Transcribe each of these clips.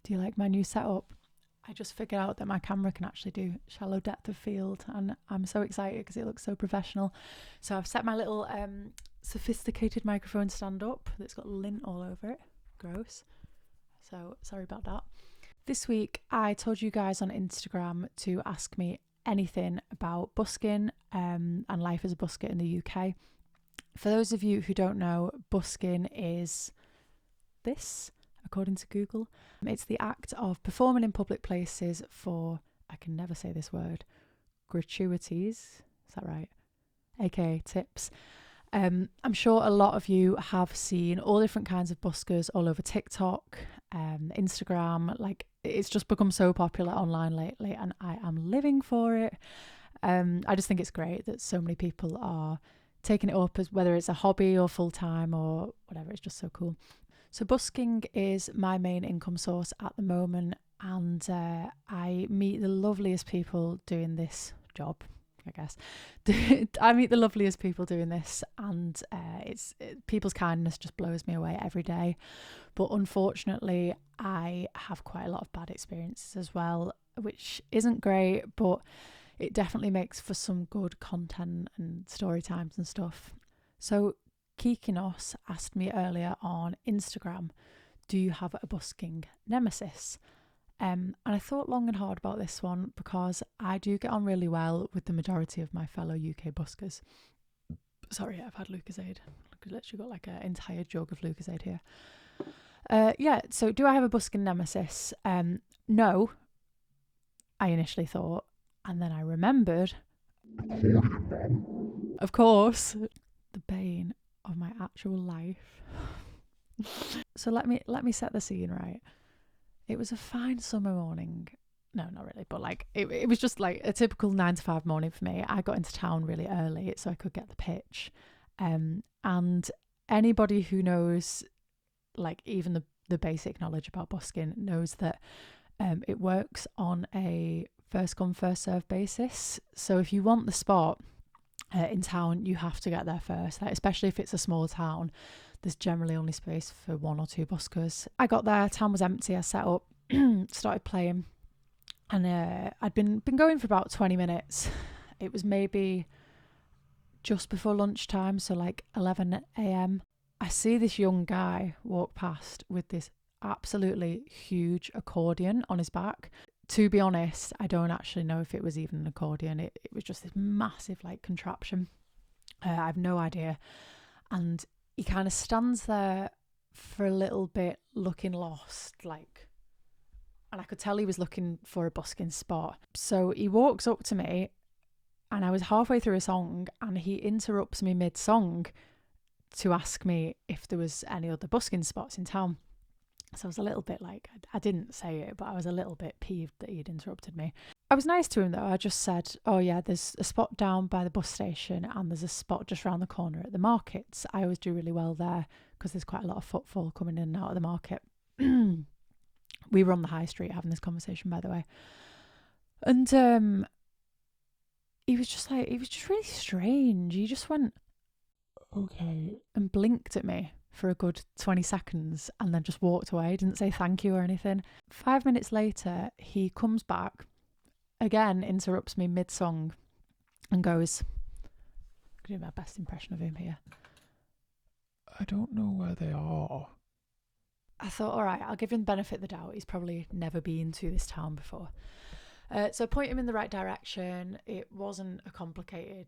Do you like my new setup? I just figured out that my camera can actually do shallow depth of field, and I'm so excited because it looks so professional. So I've set my little sophisticated microphone stand up that's got lint all over it. Gross. So sorry about that. This week I told you guys on Instagram to ask me anything about busking and life as a busker in the UK. For those of you who don't know, busking is this, according to Google. It's the act of performing in public places for, I can never say this word, gratuities. Is that right? AKA tips. I'm sure a lot of you have seen all different kinds of buskers all over TikTok, Instagram. Like, it's just become so popular online lately, and I am living for it. I just think it's great that so many people are taking it up, as whether it's a hobby or full-time or whatever. It's just so cool. So busking is my main income source at the moment, and I meet the loveliest people doing this job, I guess. I meet the loveliest people doing this, and people's kindness just blows me away every day. But unfortunately, I have quite a lot of bad experiences as well, which isn't great, but it definitely makes for some good content and story times and stuff. So Kikinos asked me earlier on Instagram, do you have a Buskin Nemesis? And I thought long and hard about this one because I do get on really well with the majority of my fellow UK buskers. Sorry, I've had Lucozade. I've literally got like an entire jug of Lucozade here. So do I have a Buskin Nemesis? No, I initially thought, and then I remembered, of course, the bane of my actual life. So let me set the scene, right? It was a fine summer morning. No, not really, but like it was just like a typical 9 to 5 morning for me. I got into town really early so I could get the pitch. And anybody who knows, like, even the basic knowledge about busking knows that it works on a first come first serve basis. So if you want the spot in town, you have to get there first, like, especially if it's a small town. There's generally only space for 1 or 2 buskers. I got there, town was empty, I set up, started playing, and I'd been going for about 20 minutes. It was maybe just before lunchtime, so like 11 a.m. I see this young guy walk past with this absolutely huge accordion on his back. To be honest, I don't actually know if it was even an accordion. It was just this massive like contraption. I have no idea. And he kind of stands there for a little bit looking lost, like, and I could tell he was looking for a Buskin Spot. So he walks up to me, and I was halfway through a song, and he interrupts me mid-song to ask me if there was any other Buskin Spots in town. So I was a little bit like, I didn't say it, but I was a little bit peeved that he'd interrupted me. I was nice to him though. I just said, oh yeah, there's a spot down by the bus station and there's a spot just around the corner at the markets. I always do really well there because there's quite a lot of footfall coming in and out of the market. We were on the high street having this conversation, by the way. And he was just really strange. He just went, okay, and blinked at me for a good 20 seconds and then just walked away. Didn't say thank you or anything. 5 minutes later, he comes back, again interrupts me mid-song and goes, I'm going to do my best impression of him here. I don't know where they are. I thought, all right, I'll give him the benefit of the doubt. He's probably never been to this town before. So point him in the right direction. It wasn't a complicated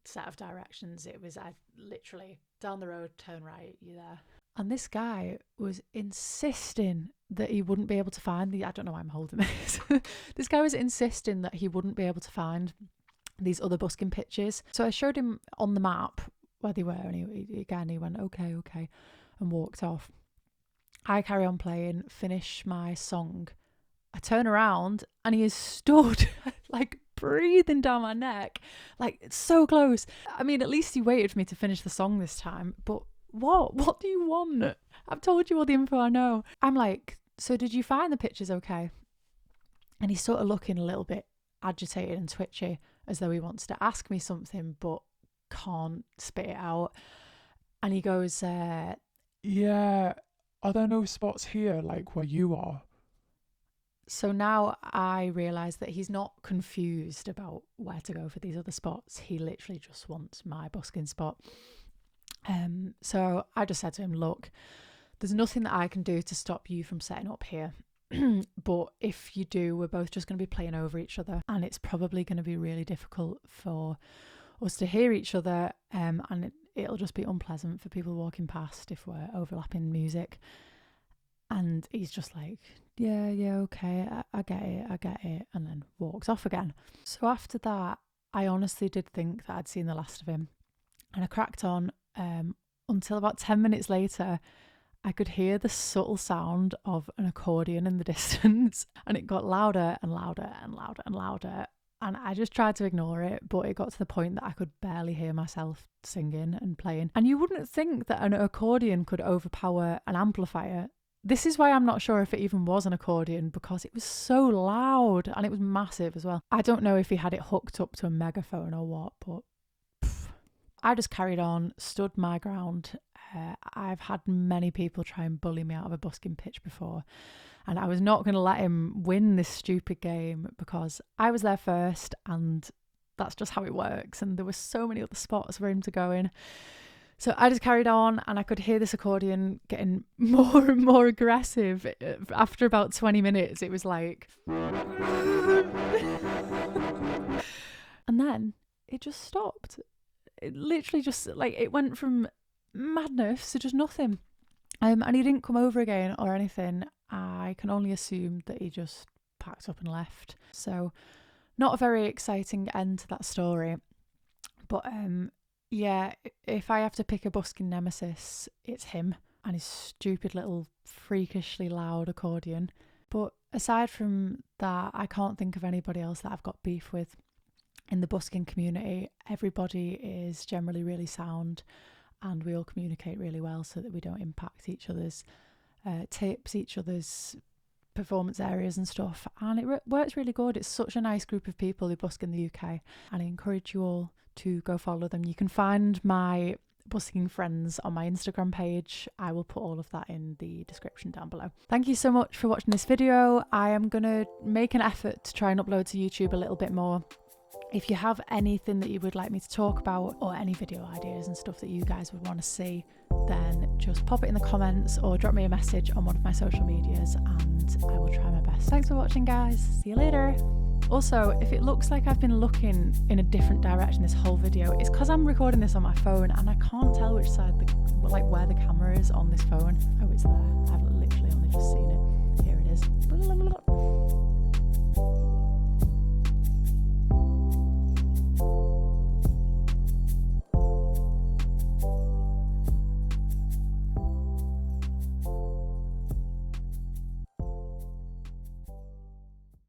set of directions. It was, I literally, down the road, turn right, you there. And this guy was insisting that he wouldn't be able to find I don't know why I'm holding this. This guy was insisting that he wouldn't be able to find these other busking pitches. So I showed him on the map where they were, and he went, okay, and walked off. I carry on playing, finish my song. I turn around and he is stood like breathing down my neck, like it's so close. I mean, at least he waited for me to finish the song this time, but what do you want? I've told you all the info I know. I'm like, so did you find the pictures okay? And he's sort of looking a little bit agitated and twitchy, as though he wants to ask me something but can't spit it out. And he goes, yeah, are there no spots here like where you are? So now I realise that he's not confused about where to go for these other spots. He literally just wants my Buskin Spot. So I just said to him, look, there's nothing that I can do to stop you from setting up here. But if you do, we're both just going to be playing over each other, and it's probably going to be really difficult for us to hear each other, and it'll just be unpleasant for people walking past if we're overlapping music. And he's just like, yeah, okay, I get it, and then walks off again. So after that, I honestly did think that I'd seen the last of him, and I cracked on until about 10 minutes later. I could hear the subtle sound of an accordion in the distance, and it got louder and louder and louder and louder. And I just tried to ignore it, but it got to the point that I could barely hear myself singing and playing. And you wouldn't think that an accordion could overpower an amplifier. This is why I'm not sure if it even was an accordion, because it was so loud and it was massive as well. I don't know if he had it hooked up to a megaphone or what, but I just carried on, stood my ground. I've had many people try and bully me out of a busking pitch before, and I was not going to let him win this stupid game because I was there first, and that's just how it works. And there were so many other spots for him to go in. So I just carried on, and I could hear this accordion getting more and more aggressive. After about 20 minutes, it was like... And then it just stopped. It literally just, like, it went from madness to just nothing. And he didn't come over again or anything. I can only assume that he just packed up and left. So not a very exciting end to that story. But yeah, if I have to pick a Buskin Nemesis, it's him and his stupid little freakishly loud accordion. But aside from that, I can't think of anybody else that I've got beef with. In the busking community, everybody is generally really sound, and we all communicate really well so that we don't impact each other's tips, each other's performance areas and stuff. And it works really good. It's such a nice group of people who busk in the UK, and I encourage you all to go follow them. You can find my busking friends on my Instagram page. I will put all of that in the description down below. Thank you so much for watching this video. I am going to make an effort to try and upload to YouTube a little bit more. If you have anything that you would like me to talk about, or any video ideas and stuff that you guys would want to see, then just pop it in the comments or drop me a message on one of my social medias and I will try my best. Thanks for watching, guys. See you later. Also, if it looks like I've been looking in a different direction this whole video, it's because I'm recording this on my phone and I can't tell which side, where the camera is on this phone. Oh, it's there.